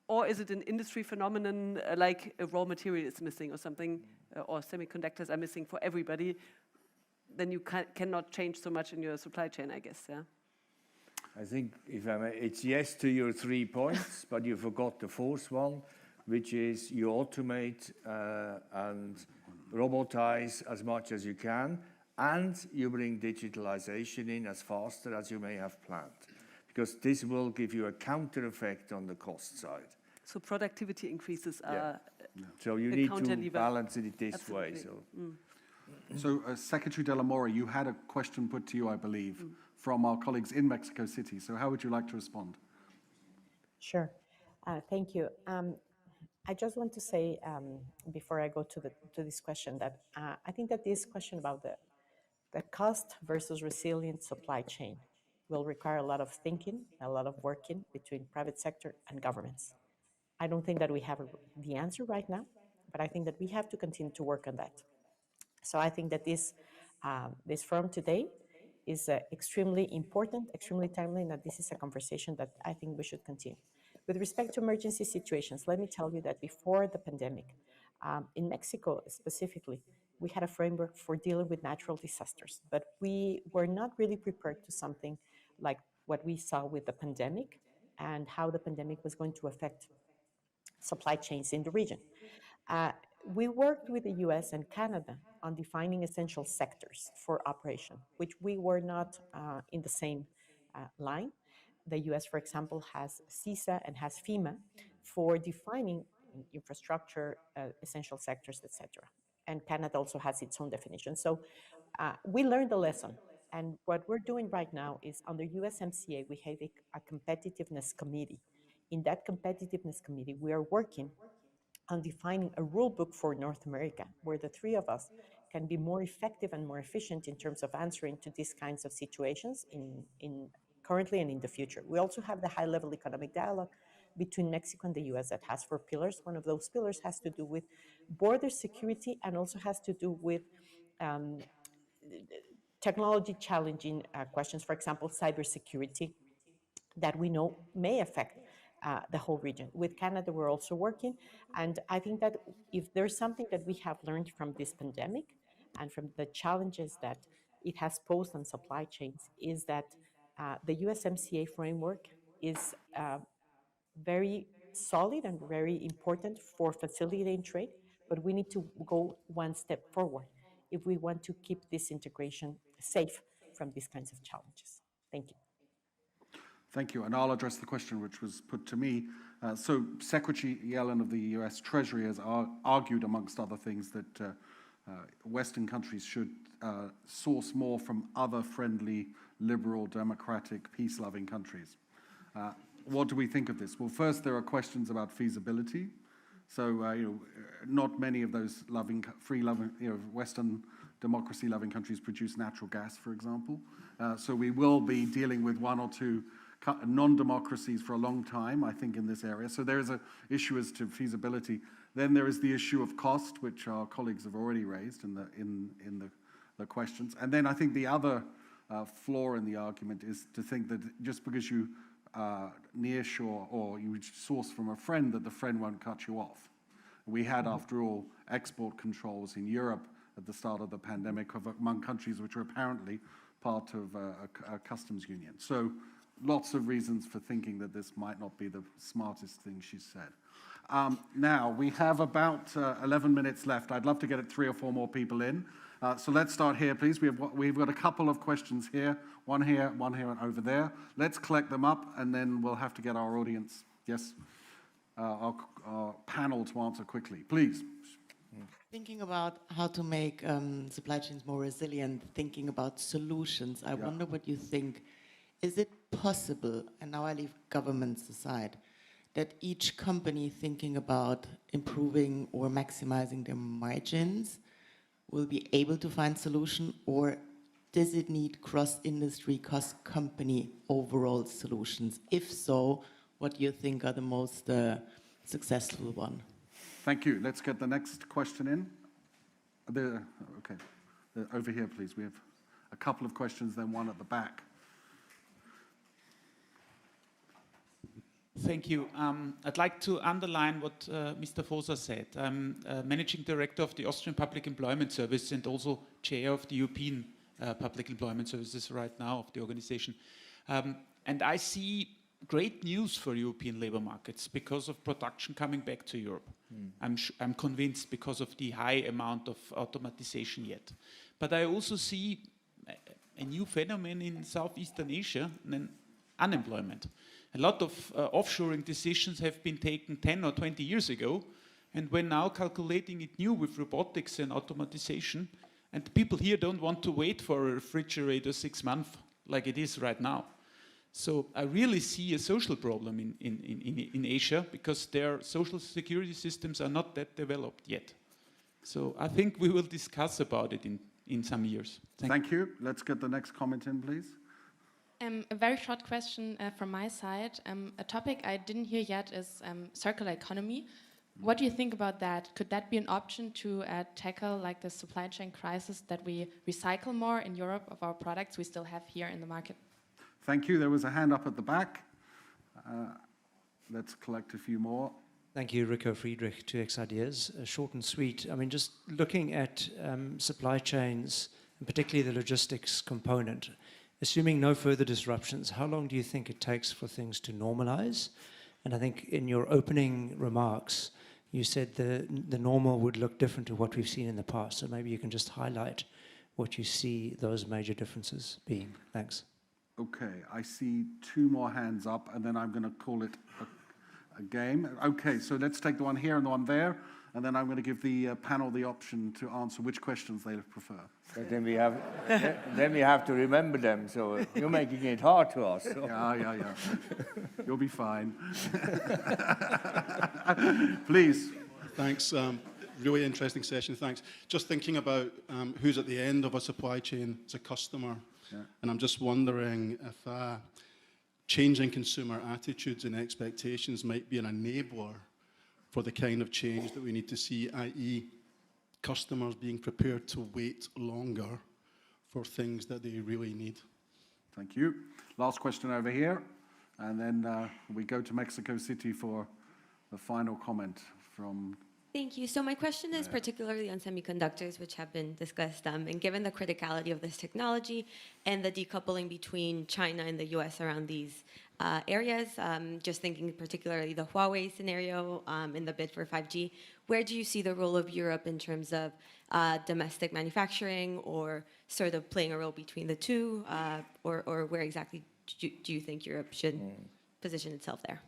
Or is it an industry phenomenon like a raw material is missing or something, or semiconductors are missing for everybody? Then you cannot change so much in your supply chain, I guess, yeah? I think, if I may, it's yes to your 3 points, but you forgot the fourth one, which is you automate and robotize as much as you can, and you bring digitalization in as faster as you may have planned. Because this will give you a counter effect on the cost side. So productivity increases are So you need to balance it this way. So Secretary de la Mora, you had a question put to you, I believe, from our colleagues in Mexico City. So how would you like to respond? Sure. Thank you. I just want to say before I go to this question that I think that this question about the cost versus resilient supply chain will require a lot of thinking, a lot of working between private sector and governments. I don't think that we have the answer right now, but I think that we have to continue to work on that. So I think that this forum today is extremely important, extremely timely, and that this is a conversation that I think we should continue. With respect to emergency situations, let me tell you that before the pandemic, in Mexico specifically, we had a framework for dealing with natural disasters, but we were not really prepared to something like what we saw with the pandemic and how the pandemic was going to affect supply chains in the region. Uh, we worked with the US and Canada on defining essential sectors for operation, which we were not in the same line. The US, for example, has CISA and has FEMA for defining infrastructure, essential sectors, etc. And Canada also has its own definition. So we learned the lesson. And what we're doing right now is under USMCA, we have a competitiveness committee. In that competitiveness committee, we are working on defining a rule book for North America, where the three of us can be more effective and more efficient in terms of answering to these kinds of situations in currently and in the future. We also have the high-level economic dialogue between Mexico and the US that has 4 pillars. One of those pillars has to do with border security and also has to do with technology challenging questions, for example, cybersecurity, that we know may affect the whole region. With Canada, we're also working. And I think that if there's something that we have learned from this pandemic and from the challenges that it has posed on supply chains, is that the USMCA framework is very solid and very important for facilitating trade, but we need to go one step forward if we want to keep this integration safe from these kinds of challenges. Thank you. Thank you, and I'll address the question which was put to me. So Secretary Yellen of the US Treasury has argued, amongst other things, that Western countries should source more from other friendly, liberal, democratic, peace-loving countries. What do we think of this? Well, first, there are questions about feasibility. So, not many of those Western democracy-loving countries produce natural gas, for example. So we will be dealing with one or two non-democracies for a long time, I think, in this area. So there is an issue as to feasibility. Then there is the issue of cost, which our colleagues have already raised in the questions. And then I think the other flaw in the argument is to think that just because you nearshore or you source from a friend, that the friend won't cut you off. We had, after all, export controls in Europe at the start of the pandemic among countries which are apparently part of a customs union. So lots of reasons for thinking that this might not be the smartest thing she said. Now, we have about 11 minutes left. I'd love to get 3 or 4 more people in. So let's start here, please. We've got a couple of questions here, one here, and over there. Let's collect them up, and then we'll have to get our audience, yes, our panel to answer quickly. Please. Thinking about how to make supply chains more resilient, thinking about solutions, I wonder what you think. Is it possible, and now I leave governments aside, that each company thinking about improving or maximizing their margins will be able to find solution, or does it need cross-industry, cross-company overall solutions? If so, what do you think are the most successful one? Thank you. Let's get the next question in. Okay. Over here, please. We have a couple of questions, then one at the back. Thank you. I'd like to underline what Mr. Fosa said. I'm Managing Director of the Austrian Public Employment Service and also Chair of the European Public Employment Services right now of the organization. And I see great news for European labor markets because of production coming back to Europe. I'm convinced because of the high amount of automatization yet. But I also see a new phenomenon in Southeastern Asia, unemployment. A lot of offshoring decisions have been taken 10 or 20 years ago, and we're now calculating it new with robotics and automatization, and people here don't want to wait for a refrigerator 6 months like it is right now. So I really see a social problem in Asia because their social security systems are not that developed yet. So I think we will discuss about it in some years. Thank you. Let's get the next comment in, please. A very short question from my side. A topic I didn't hear yet is circular economy. What do you think about that? Could that be an option to tackle like the supply chain crisis, that we recycle more in Europe of our products we still have here in the market? Thank you. There was a hand up at the back. Let's collect a few more. Thank you, Rico Friedrich, 2X Ideas. Short and sweet. I mean, just looking at supply chains, and particularly the logistics component, assuming no further disruptions, how long do you think it takes for things to normalize? And I think in your opening remarks, you said the normal would look different to what we've seen in the past. So maybe you can just highlight what you see those major differences being. Thanks. Okay, I see two more hands up, and then I'm going to call it a game. Okay, so let's take the one here and the one there, and then I'm going to give the panel the option to answer which questions they prefer. But then we have to remember them. So you're making it hard to us. So. Yeah. You'll be fine. Please. Thanks. Really interesting session. Thanks. Just thinking about who's at the end of a supply chain as a customer. Yeah. And I'm just wondering if changing consumer attitudes and expectations might be an enabler for the kind of change that we need to see, i.e. customers being prepared to wait longer for things that they really need. Thank you. Last question over here, and then we go to Mexico City for the final comment from... Thank you. So my question is particularly on semiconductors, which have been discussed, and given the criticality of this technology and the decoupling between China and the US around these areas, just thinking particularly the Huawei scenario in the bid for 5G, where do you see the role of Europe in terms of domestic manufacturing, or sort of playing a role between the two, or where exactly do you think Europe should position itself there?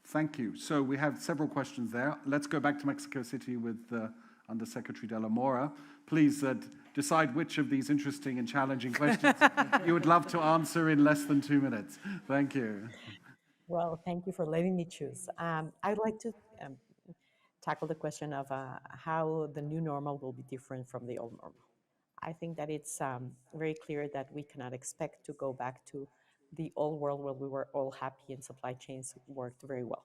Thank you. So we have several questions there. Let's go back to Mexico City with Undersecretary de la Mora. Please decide which of these interesting and challenging questions you would love to answer in less than 2 minutes. Thank you. Well, thank you for letting me choose. I'd like to tackle the question of how the new normal will be different from the old normal. I think that it's very clear that we cannot expect to go back to the old world where we were all happy and supply chains worked very well.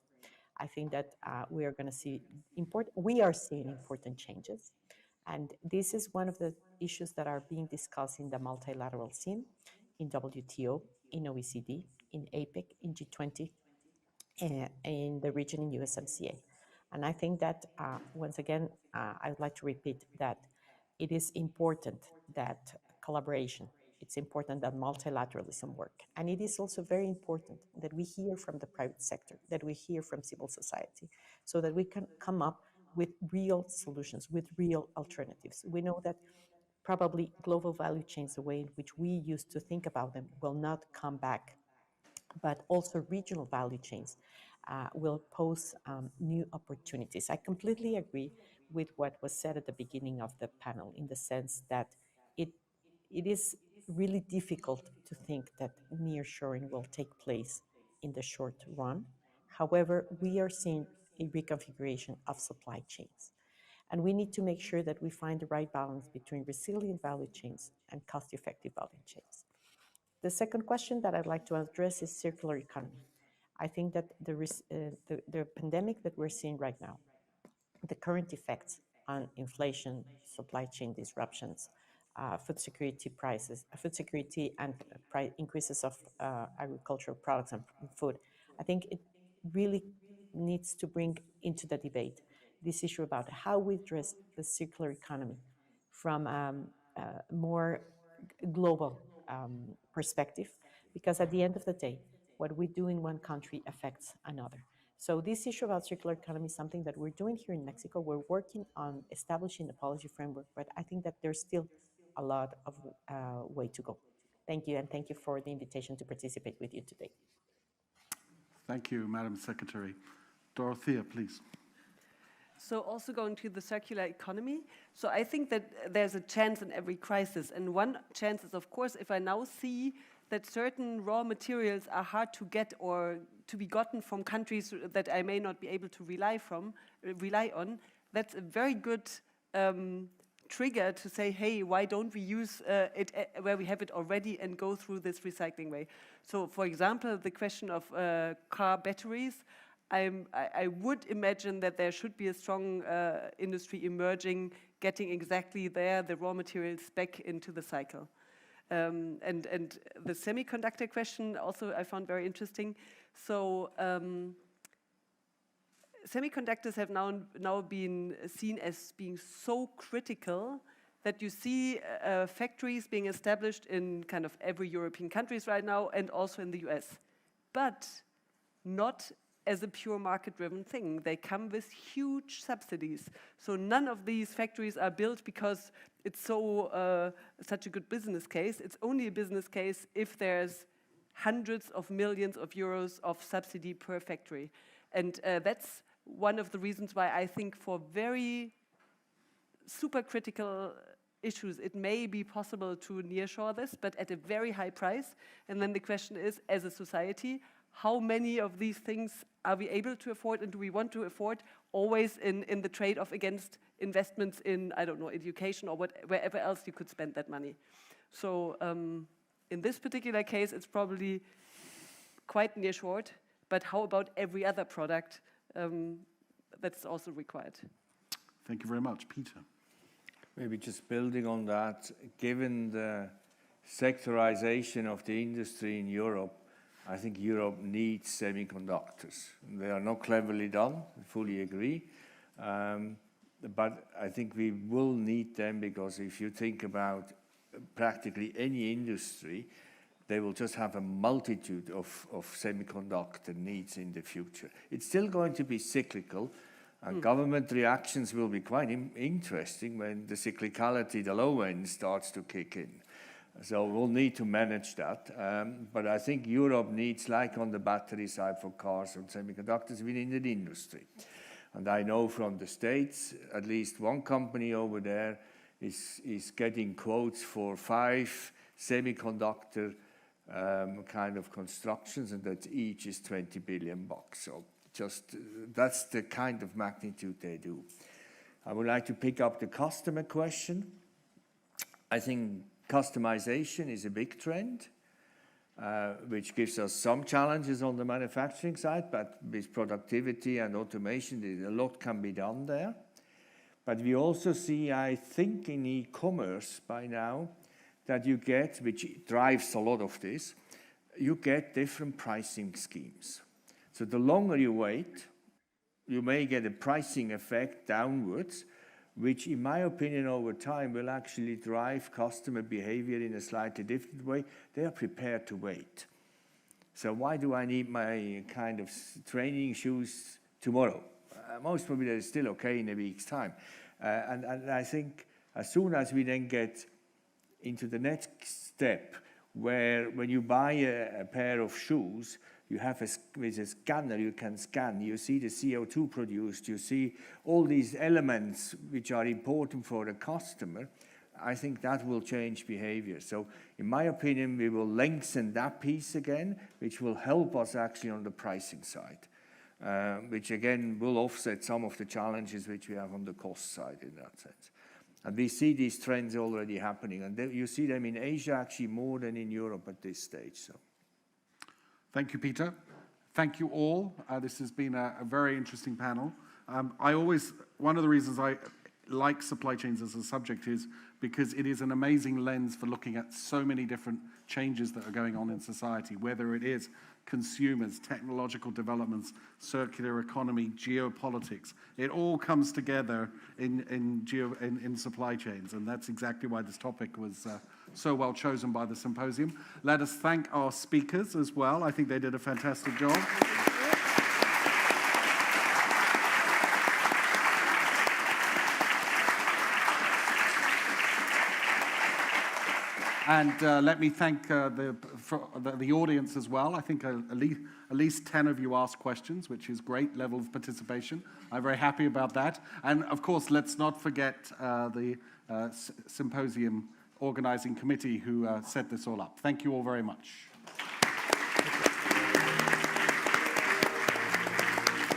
I think that we are seeing important changes. And this is one of the issues that are being discussed in the multilateral scene, in WTO, in OECD, in APEC, in G20, in the region in USMCA. And I think that, once again, I would like to repeat that it is important that collaboration, it's important that multilateralism work. And it is also very important that we hear from the private sector, that we hear from civil society, so that we can come up with real solutions, with real alternatives. We know that probably global value chains, the way in which we used to think about them, will not come back, but also regional value chains will pose new opportunities. I completely agree with what was said at the beginning of the panel, in the sense that it is really difficult to think that nearshoring will take place in the short run. However, we are seeing a reconfiguration of supply chains. And we need to make sure that we find the right balance between resilient value chains and cost-effective value chains. The second question that I'd like to address is circular economy. I think that the pandemic that we're seeing right now, the current effects on inflation, supply chain disruptions, food security prices, food security and price increases of agricultural products and food, I think it really needs to bring into the debate this issue about how we address the circular economy from a more global perspective, because at the end of the day, what we do in one country affects another. So this issue about circular economy is something that we're doing here in Mexico. We're working on establishing a policy framework, but I think that there's still a lot of way to go. Thank you, and thank you for the invitation to participate with you today. Thank you, Madam Secretary. Dorothea, please. So also going to the circular economy. So I think that there's a chance in every crisis. And one chance is, of course, if I now see that certain raw materials are hard to get or to be gotten from countries that I may not be able to rely on, that's a very good trigger to say, hey, why don't we use it where we have it already and go through this recycling way? So, for example, the question of car batteries, I would imagine that there should be a strong industry emerging, getting exactly there the raw materials back into the cycle. And the semiconductor question also I found very interesting. So semiconductors have now been seen as being so critical that you see factories being established in kind of every European countries right now and also in the US, but not as a pure market-driven thing. They come with huge subsidies. So none of these factories are built because it's such a good business case. It's only a business case if there's hundreds of millions of euros of subsidy per factory. And that's one of the reasons why I think for very super critical issues, it may be possible to nearshore this, but at a very high price. And then the question is, as a society, how many of these things are we able to afford and do we want to afford, always in the trade-off against investments in, I don't know, education or wherever else you could spend that money. So in this particular case, it's probably quite nearshored, but how about every other product that's also required? Thank you very much. Peter. Maybe just building on that, given the sectorization of the industry in Europe, I think Europe needs semiconductors. They are not cleverly done, I fully agree. But I think we will need them because if you think about practically any industry, they will just have a multitude of semiconductor needs in the future. It's still going to be cyclical, and government reactions will be quite interesting when the cyclicality, the low end, starts to kick in. So we'll need to manage that. But I think Europe needs, like on the battery side for cars and semiconductors, we need an industry. And I know from the States, at least one company over there is getting quotes for 5 semiconductor kind of constructions, and that each is $20 billion. So just that's the kind of magnitude they do. I would like to pick up the customer question. I think customization is a big trend, which gives us some challenges on the manufacturing side, but with productivity and automation, a lot can be done there. But we also see, I think, in e-commerce by now, that you get, which drives a lot of this, you get different pricing schemes. So the longer you wait, you may get a pricing effect downwards, which in my opinion over time will actually drive customer behavior in a slightly different way. They are prepared to wait. So why do I need my kind of training shoes tomorrow? Most probably they're still okay in a week's time. And I think as soon as we then get into the next step, where when you buy a pair of shoes, you have with a scanner, you can scan, you see the CO2 produced, you see all these elements which are important for the customer. I think that will change behavior. So in my opinion, we will lengthen that piece again, which will help us actually on the pricing side, which again will offset some of the challenges which we have on the cost side in that sense. And we see these trends already happening, and you see them in Asia actually more than in Europe at this stage. So. Thank you, Peter. Thank you all. This has been a very interesting panel. One of the reasons I like supply chains as a subject is because it is an amazing lens for looking at so many different changes that are going on in society, whether it is consumers, technological developments, circular economy, geopolitics. It all comes together in supply chains, and that's exactly why this topic was so well chosen by the symposium. Let us thank our speakers as well. I think they did a fantastic job. And let me thank the audience as well. I think at least 10 of you asked questions, which is great level of participation. I'm very happy about that. And of course, let's not forget the symposium organizing committee who set this all up. Thank you all very much.